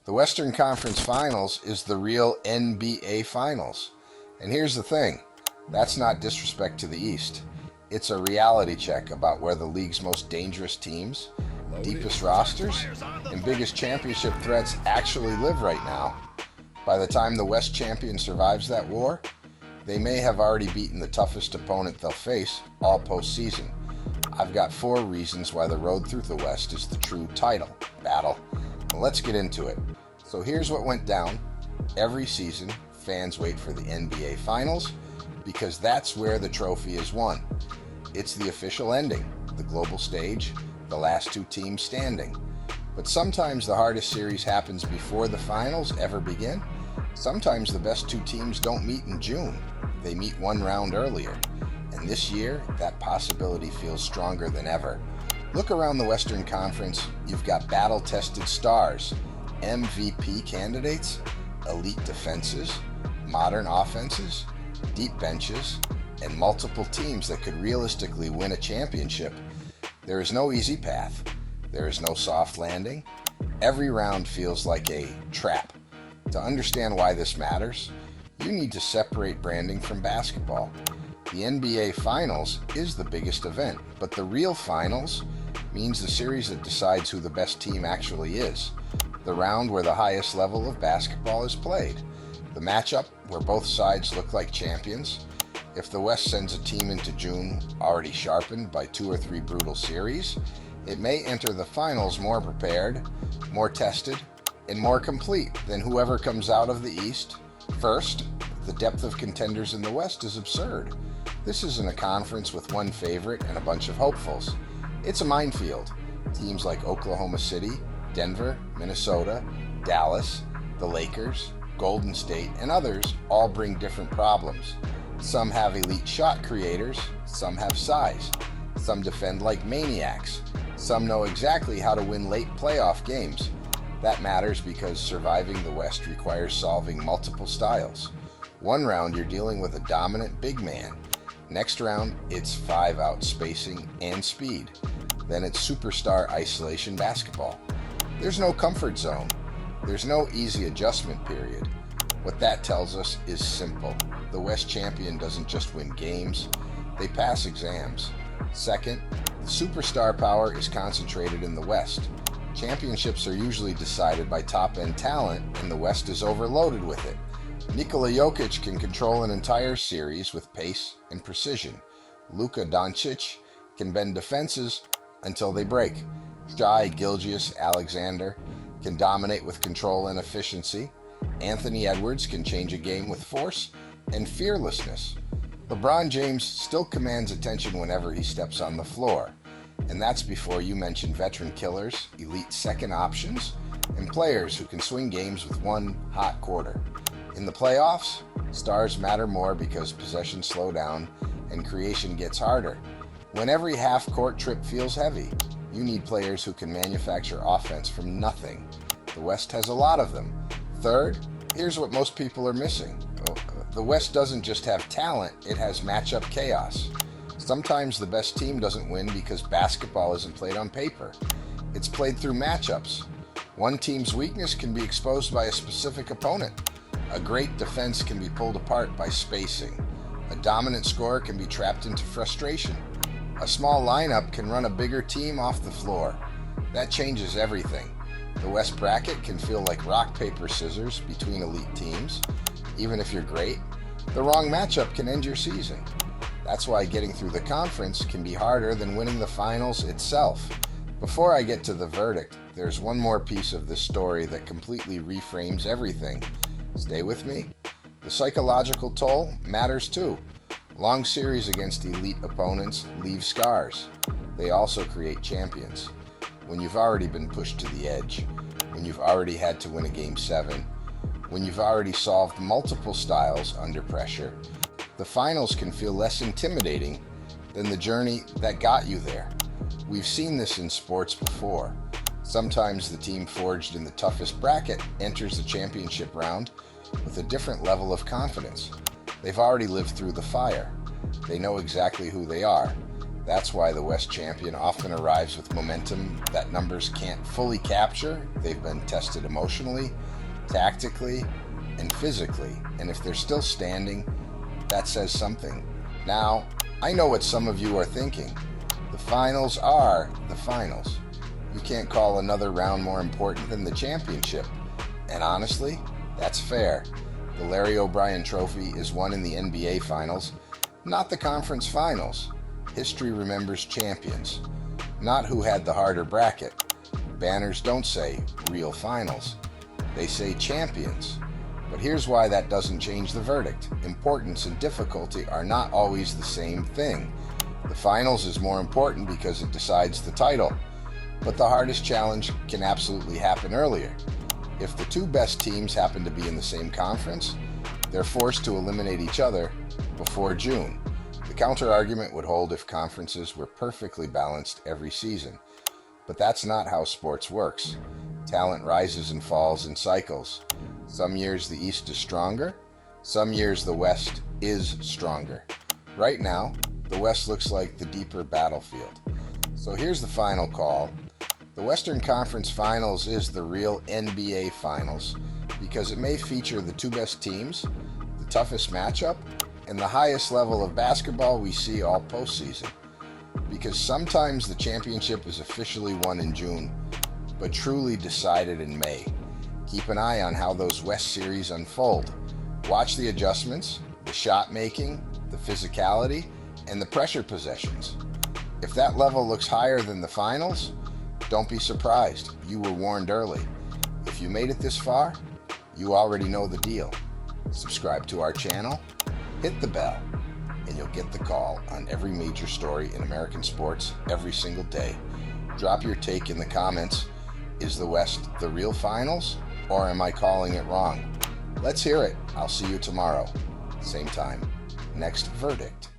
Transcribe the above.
The Western Conference Finals is the real NBA Finals. And here's the thing, that's not disrespect to the East. It's a reality check about where the league's most dangerous teams, deepest rosters, and biggest championship threats actually live right now. By the time the West champion survives that war, they may have already beaten the toughest opponent they'll face all postseason. I've got 4 reasons why the road through the West is the true title battle. Well, let's get into it. So here's what went down. Every season, fans wait for the NBA Finals because that's where the trophy is won. It's the official ending, the global stage, the last 2 teams standing. But sometimes the hardest series happens before the finals ever begin. Sometimes the best 2 teams don't meet in June. They meet 1 round earlier. And this year, that possibility feels stronger than ever. Look around the Western Conference. You've got battle-tested stars, MVP candidates, elite defenses, modern offenses, deep benches, and multiple teams that could realistically win a championship. There is no easy path. There is no soft landing. Every round feels like a trap. To understand why this matters, you need to separate branding from basketball. The NBA Finals is the biggest event, but the real finals means the series that decides who the best team actually is. The round where the highest level of basketball is played. The matchup where both sides look like champions. If the West sends a team into June already sharpened by 2 or 3 brutal series, it may enter the finals more prepared, more tested, and more complete than whoever comes out of the East. First, the depth of contenders in the West is absurd. This isn't a conference with 1 favorite and a bunch of hopefuls. It's a minefield. Teams like Oklahoma City, Denver, Minnesota, Dallas, the Lakers, Golden State, and others all bring different problems. Some have elite shot creators, some have size, some defend like maniacs, some know exactly how to win late playoff games. That matters because surviving the West requires solving multiple styles. 1 round you're dealing with a dominant big man. Next round it's 5-out spacing and speed. Then it's superstar isolation basketball. There's no comfort zone. There's no easy adjustment period. What that tells us is simple. The West champion doesn't just win games, they pass exams. Second, the superstar power is concentrated in the West. Championships are usually decided by top-end talent, and the West is overloaded with it. Nikola Jokic can control an entire series with pace and precision. Luka Doncic can bend defenses until they break. Shai Gilgeous-Alexander can dominate with control and efficiency. Anthony Edwards can change a game with force and fearlessness. LeBron James still commands attention whenever he steps on the floor. And that's before you mention veteran killers, elite second options, and players who can swing games with 1 hot quarter. In the playoffs, stars matter more because possessions slow down and creation gets harder. When every half-court trip feels heavy, you need players who can manufacture offense from nothing. The West has a lot of them. Third, here's what most people are missing. The West doesn't just have talent, it has matchup chaos. Sometimes the best team doesn't win because basketball isn't played on paper. It's played through matchups. One team's weakness can be exposed by a specific opponent. A great defense can be pulled apart by spacing. A dominant scorer can be trapped into frustration. A small lineup can run a bigger team off the floor. That changes everything. The West bracket can feel like rock, paper, scissors between elite teams. Even if you're great, the wrong matchup can end your season. That's why getting through the conference can be harder than winning the finals itself. Before I get to the verdict, there's one more piece of this story that completely reframes everything. Stay with me. The psychological toll matters too. Long series against elite opponents leave scars. They also create champions. When you've already been pushed to the edge, when you've already had to win a Game 7, when you've already solved multiple styles under pressure, the finals can feel less intimidating than the journey that got you there. We've seen this in sports before. Sometimes the team forged in the toughest bracket enters the championship round with a different level of confidence. They've already lived through the fire. They know exactly who they are. That's why the West champion often arrives with momentum that numbers can't fully capture. They've been tested emotionally, tactically, and physically. And if they're still standing, that says something. Now, I know what some of you are thinking. The finals are the finals. You can't call another round more important than the championship. And honestly, that's fair. The Larry O'Brien Trophy is won in the NBA Finals, not the conference finals. History remembers champions, not who had the harder bracket. Banners don't say real finals. They say champions. But here's why that doesn't change the verdict. Importance and difficulty are not always the same thing. The finals is more important because it decides the title. But the hardest challenge can absolutely happen earlier. If the two best teams happen to be in the same conference, they're forced to eliminate each other before June. The counter-argument would hold if conferences were perfectly balanced every season. But that's not how sports works. Talent rises and falls in cycles. Some years the East is stronger, some years the West is stronger. Right now, the West looks like the deeper battlefield. So here's the final call. The Western Conference Finals is the real NBA Finals because it may feature the two best teams, the toughest matchup, and the highest level of basketball we see all postseason. Because sometimes the championship is officially won in June, but truly decided in May. Keep an eye on how those West series unfold. Watch the adjustments, the shot making, the physicality, and the pressure possessions. If that level looks higher than the finals, don't be surprised. You were warned early. If you made it this far, you already know the deal. Subscribe to our channel, hit the bell, and you'll get the call on every major story in American sports every single day. Drop your take in the comments. Is the West the real finals, or am I calling it wrong? Let's hear it. I'll see you tomorrow. Same time. Next verdict.